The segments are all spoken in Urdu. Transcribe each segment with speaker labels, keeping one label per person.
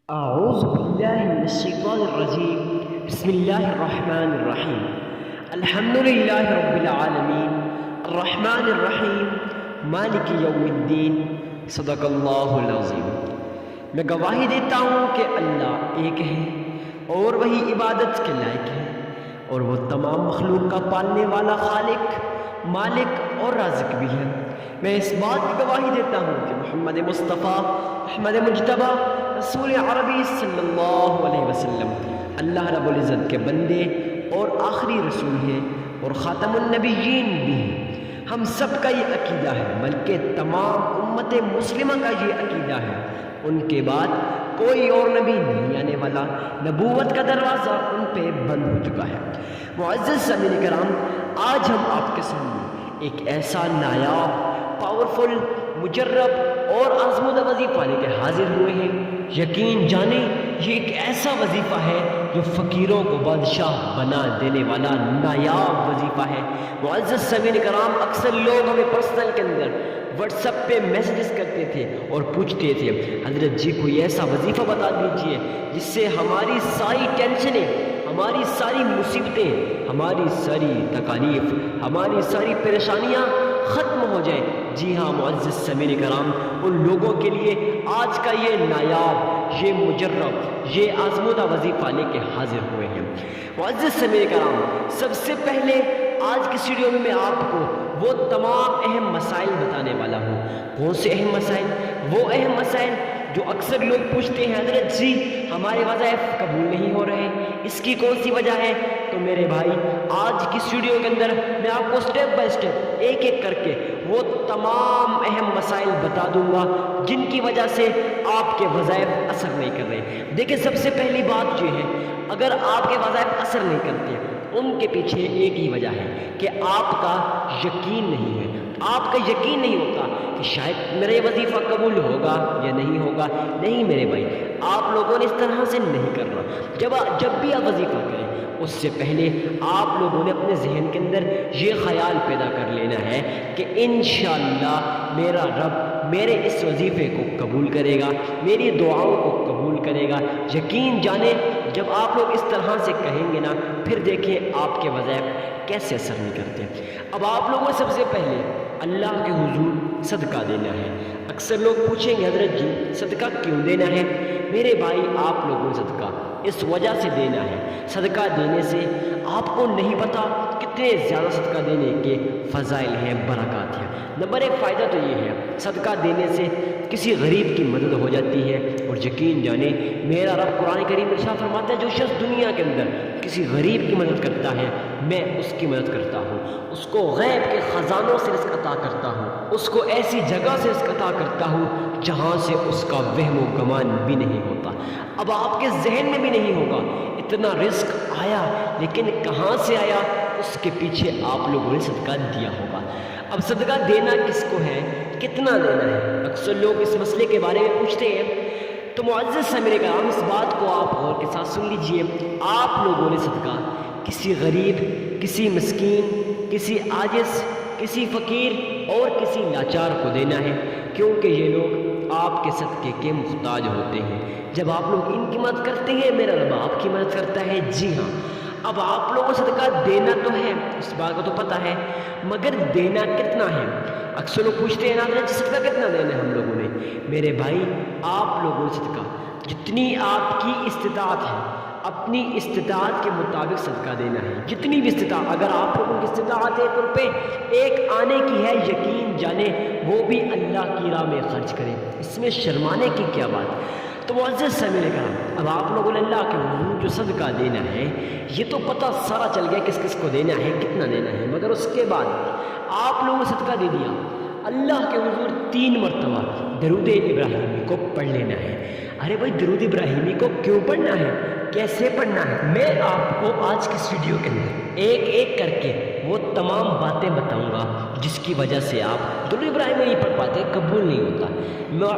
Speaker 1: أعوذ بالله من الشيطان الرجيم. بسم الله الرحمن الرحيم. الحمد لله رب العالمين الرحمن الرحیم مالک یوم الدین. صدق اللہ العظیم. میں گواہی دیتا ہوں کہ اللہ ایک ہے اور وہی عبادت کے لائق ہے، اور وہ تمام مخلوق کا پالنے والا خالق، مالک اور رازق بھی ہے. میں اس بات کی گواہی دیتا ہوں کہ محمد مصطفیٰ احمد مجتبیٰ رسول عربی صلی اللہ علیہ وسلم اللہ رب العزت کے بندے اور آخری رسول ہیں اور خاتم النبیین بھی ہیں. ہم سب کا یہ عقیدہ ہے، بلکہ تمام امت مسلمہ کا یہ عقیدہ ہے. ان کے بعد کوئی اور نبی نہیں آنے والا، نبوت کا دروازہ ان پہ بند ہو چکا ہے. معزز سامعین کرام، آج ہم آپ کے سامنے ایک ایسا نایاب، پاورفل، مجرب اور آزمودہ وظیفہ لے کے حاضر ہوئے ہیں. یقین جانیں یہ ایک ایسا وظیفہ ہے جو فقیروں کو بادشاہ بنا دینے والا نایاب وظیفہ ہے. معزز سامعین کرام، اکثر لوگ ہمیں پرسنل کے اندر واٹس ایپ پہ میسیجز کرتے تھے اور پوچھتے تھے، حضرت جی کوئی ایسا وظیفہ بتا دیجئے جس سے ہماری ساری ٹینشنیں، ہماری ساری مصیبتیں، ہماری ساری تکالیف، ہماری ساری پریشانیاں ختم ہو جائیں. جی ہاں معزز سامعین کرام، ان لوگوں کے لیے آج کا یہ نایاب، یہ مجرب، یہ آزمودہ وظیفہ لے کے حاضر ہوئے ہیں. معزز سامعین کرام، سب سے پہلے آج کی ویڈیو میں آپ کو وہ تمام اہم مسائل بتانے والا ہوں. کون سے اہم مسائل؟ وہ اہم مسائل جو اکثر لوگ پوچھتے ہیں، حضرت جی ہمارے وظائف قبول نہیں ہو رہے، اس کی کون سی وجہ ہے؟ تو میرے بھائی، آج کی ویڈیو کے اندر میں آپ کو سٹیپ بائی سٹیپ، ایک ایک کر کے وہ تمام اہم مسائل بتا دوں گا جن کی وجہ سے آپ کے وظائف اثر نہیں کر رہے. دیکھیں، سب سے پہلی بات یہ ہے، اگر آپ کے وظائف اثر نہیں کرتے، ان کے پیچھے ایک ہی وجہ ہے کہ آپ کا یقین نہیں ہے. آپ کا یقین نہیں ہوتا کہ شاید میرا یہ وظیفہ قبول ہوگا یا نہیں ہوگا. نہیں میرے بھائی، آپ لوگوں نے اس طرح سے نہیں کرنا. جب بھی آپ وظیفہ کریں، اس سے پہلے آپ لوگوں نے اپنے ذہن کے اندر یہ خیال پیدا کر لینا ہے کہ انشاءاللہ میرا رب میرے اس وظیفے کو قبول کرے گا، میری دعاؤں کو قبول کرے گا. یقین جانیں، جب آپ لوگ اس طرح سے کہیں گے نا، پھر دیکھیں آپ کے وظائف کیسے اثر نہیں کرتے. اب آپ لوگوں سب سے پہلے اللہ کے حضور صدقہ دینا ہے. اکثر لوگ پوچھیں گے، حضرت جی صدقہ کیوں دینا ہے؟ میرے بھائی، آپ لوگوں نے صدقہ اس وجہ سے دینا ہے. صدقہ دینے سے آپ کو نہیں پتا کتنے زیادہ صدقہ دینے کے فضائل ہیں، برکات ہیں. نمبر ایک فائدہ تو یہ ہے، صدقہ دینے سے کسی غریب کی مدد ہو جاتی ہے. اور یقین جانیں، میرا رب قرآن کریم ارشاد فرماتا ہے، جو شخص دنیا کے اندر کسی غریب کی مدد کرتا ہے، میں اس کی مدد کرتا ہوں. اس کو غیب کے خزانوں سے رزق عطا کرتا ہوں، اس کو ایسی جگہ سے رزق عطا کرتا ہوں جہاں سے اس کا وہم و گمان بھی نہیں ہوتا. اب آپ کے ذہن میں بھی نہیں ہوگا اتنا رزق آیا، لیکن کہاں سے آیا؟ اس کے پیچھے آپ لوگوں نے صدقہ دیا ہوگا. اب صدقہ دینا کس کو ہے، کتنا دینا ہے؟ اکثر لوگ اس مسئلے کے بارے میں پوچھتے ہیں. تو معزز سامعین کرام، اس بات کو آپ غور کے ساتھ سن لیجئے. آپ لوگوں نے صدقہ کسی غریب، کسی مسکین، کسی عاجز، کسی فقیر اور کسی لاچار کو دینا ہے، کیونکہ یہ لوگ آپ کے صدقے کے محتاج ہوتے ہیں. جب آپ لوگ ان کی مدد کرتے ہیں، میرا رب آپ کی مدد کرتا ہے. جی ہاں، اب آپ لوگوں کو صدقہ دینا تو ہے، اس بات کو تو پتہ ہے، مگر دینا کتنا ہے؟ اکثر لوگ پوچھتے ہیں نا، حضرت صدقہ کتنا دینا ہے ہم لوگوں نے؟ میرے بھائی، آپ لوگوں نے صدقہ جتنی آپ کی استطاعت ہے، اپنی استطاعت کے مطابق صدقہ دینا ہے. جتنی بھی استطاعت، اگر آپ لوگوں کی استطاعت ایک روپے ایک آنے کی ہے، یقین جانیں وہ بھی اللہ کی راہ میں خرچ کریں، اس میں شرمانے کی کیا بات. تو معزز سامعین کرام، اب آپ لوگوں نے اللہ کے حضور جو صدقہ دینا ہے، یہ تو پتہ سارا چل گیا کس کس کو دینا ہے، کتنا دینا ہے. مگر اس کے بعد آپ لوگوں نے صدقہ دے دیا، اللہ کے حضور 3 مرتبہ درود ابراہیمی کو پڑھ لینا ہے. ارے بھائی، درود ابراہیمی کو کیوں پڑھنا ہے، کیسے پڑھنا ہے؟ میں آپ کو آج کی اس ویڈیو کے اندر ایک ایک کر کے وہ تمام باتیں بتاؤں گا جس کی وجہ سے آپ درود ابراہیمی نہیں پڑھ پاتے، قبول نہیں ہوتا.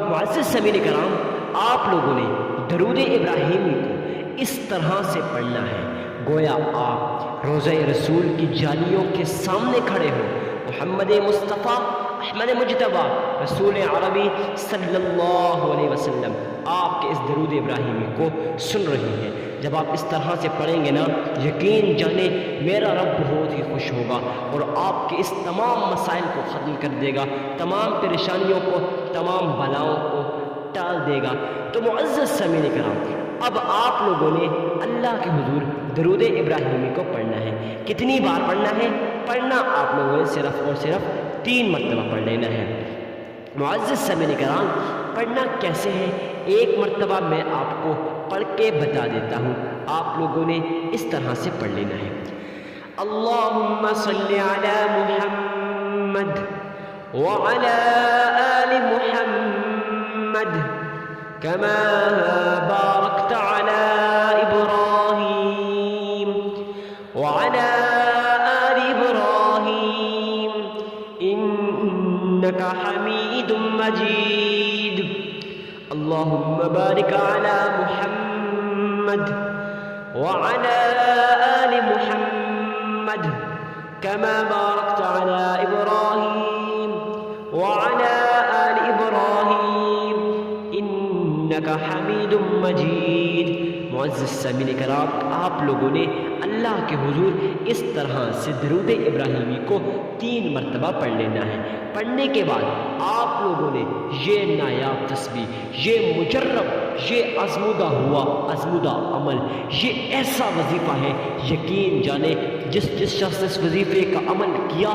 Speaker 1: معزز سامعین کرام، آپ لوگوں نے درود ابراہیمی کو اس طرح سے پڑھنا ہے گویا آپ روضہ رسول کی جالیوں کے سامنے کھڑے ہو. محمد مصطفیٰ احمد مجتبیٰ رسول عربی صلی اللہ علیہ وسلم آپ کے اس درود ابراہیمی کو سن رہی ہیں۔ جب آپ اس طرح سے پڑھیں گے نا، یقین جانے میرا رب بہت ہی خوش ہوگا اور آپ کے اس تمام مسائل کو ختم کر دے گا، تمام پریشانیوں کو، تمام بلاؤں کو ٹال دے گا۔ تو معزز سامعین کرام، اب آپ لوگوں نے اللہ کے حضور درود ابراہیمی کو پڑھنا ہے۔ کتنی بار پڑھنا ہے؟ پڑھنا آپ لوگوں نے صرف اور صرف 3 مرتبہ پڑھ لینا ہے۔ معزز سامعین کرام، پڑھنا کیسے ہے ایک مرتبہ میں آپ کو پڑھ کے بتا دیتا ہوں، آپ لوگوں نے اس طرح سے پڑھ لینا ہے۔ اللہم صلی علی محمد وعلی آل محمد کما بارکت علی ابراہیم وعلی آل ابراہیم انک حمید مجید۔ اللہم بارک علی محمد وعلی آل محمد کما بارکت علی ابراہیم وعلی آل ابراہیم انک حمید مجید۔ معزز سامعین کرام، آپ لوگوں نے اللہ کے حضور اس طرح سے درود ابراہیمی کو 3 مرتبہ پڑھ لینا ہے۔ پڑھنے کے بعد آپ لوگوں نے یہ نایاب تسبیح، یہ مجرب، یہ آزمودہ عمل، یہ ایسا وظیفہ ہے، یقین جانے جس شخص اس وظیفے کا عمل کیا،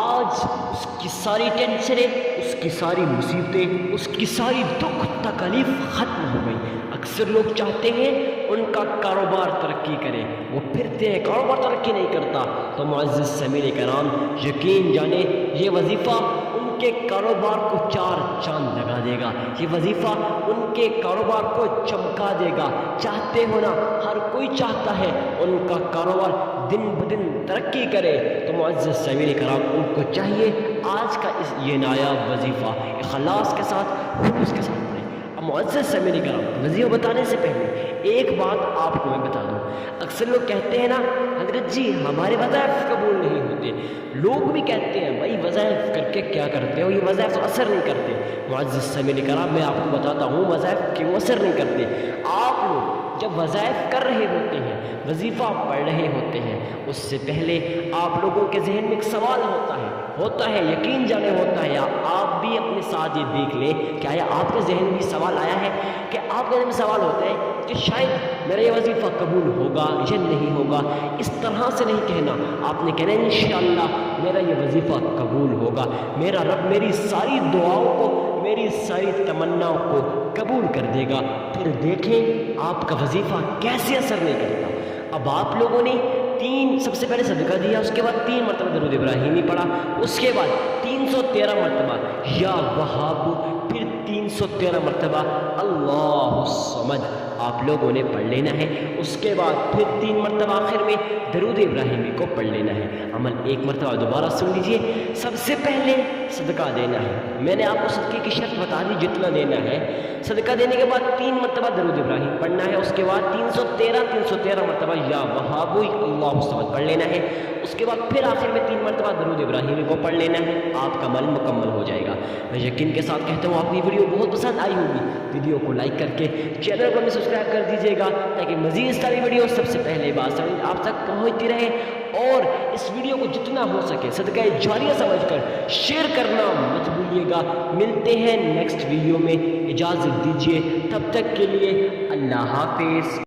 Speaker 1: آج اس کی ساری ٹینشنیں، اس کی ساری مصیبتیں، اس کی ساری دکھ تکلیف ختم ہو گئی۔ اکثر لوگ چاہتے ہیں ان کا کاروبار ترقی کرے، وہ پھرتے ہیں، کاروبار ترقی نہیں کرتا۔ تو معزز سامعین کرام، یقین جانے یہ وظیفہ ان کے کاروبار کو 4 چاند لگا دے گا، یہ وظیفہ ان کے کاروبار کو چمکا دے گا۔ چاہتے ہو نا، ہر کوئی چاہتا ہے ان کا کاروبار دن بدن ترقی کرے۔ تو معزز سامعین کرام، ان کو چاہیے آج کا یہ نایاب وظیفہ اخلاص کے ساتھ، خلوص کے ساتھ پڑھیں۔ اب معزز سامعین کرام، وظیفہ بتانے سے پہلے ایک بات آپ کو میں بتا دوں۔ اکثر لوگ کہتے ہیں نا، حضرت جی ہمارے وظائف قبول نہیں ہوتے۔ لوگ بھی کہتے ہیں بھائی وظائف کر کے کیا کرتے ہو، یہ وظائف اثر نہیں کرتے۔ معزز سامعین کرام، میں آپ کو بتاتا ہوں وظائف کیوں اثر نہیں کرتے۔ آپ لوگ جب وظائف کر رہے ہوتے ہیں، وظیفہ پڑھ رہے ہوتے ہیں، اس سے پہلے آپ لوگوں کے ذہن میں ایک سوال ہوتا ہے، یقین جانے ہوتا ہے۔ آپ بھی اپنے ساتھ یہ دیکھ لیں کہ آیا آپ کے ذہن میں سوال آیا ہے کہ آپ کے ذہن میں سوال ہوتا ہے کہ شاید میرا یہ وظیفہ قبول ہوگا یا نہیں ہوگا۔ اس طرح سے نہیں کہنا، آپ نے کہنا انشاءاللہ میرا یہ وظیفہ قبول ہوگا، میرا رب میری ساری دعاؤں کو، میری ساری تمناؤں کو قبول کر دے گا۔ پھر دیکھیں آپ کا وظیفہ کیسے اثر نہیں کرتا۔ اب آپ لوگوں نے سب سے پہلے صدقہ دیا، اس کے بعد 3 مرتبہ درود ابراہیمی پڑھا، اس کے بعد 313 مرتبہ یا وہاب، پھر 313 مرتبہ اللہ الصمد آپ لوگوں نے پڑھ لینا ہے۔ اس کے بعد پھر 3 مرتبہ آخر میں درود ابراہیمی کو پڑھ لینا ہے۔ عمل ایک مرتبہ دوبارہ سن لیجئے۔ سب سے پہلے صدقہ دینا ہے، میں نے آپ کو صدقے کی شرط بتا دی جتنا دینا ہے۔ صدقہ دینے کے بعد 3 مرتبہ درود ابراہیم پڑھنا ہے، اس کے بعد 313 مرتبہ یا وہاب اللہ الصمد پڑھ لینا ہے۔ اس کے بعد پھر آخر میں 3 مرتبہ درود ابراہیمی کو پڑھ لینا ہے، آپ کا عمل مکمل ہو جائے گا۔ میں یقین کے ساتھ کہتا ہوں آپ کو یہ ویڈیو بہت پسند آئی ہوگی۔ ویڈیو کو لائک کر کے چینل کو بھی سبسکرائب کر دیجیے گا تاکہ مزید ساری ویڈیو سب سے پہلے بات آپ تک پہنچتی رہے، اور اس ویڈیو کو جتنا ہو سکے صدقہ جاریہ سمجھ کر شیئر کرنا مت بھولیے گا۔ ملتے ہیں نیکسٹ ویڈیو میں، اجازت دیجیے، تب تک کے لیے اللہ حافظ۔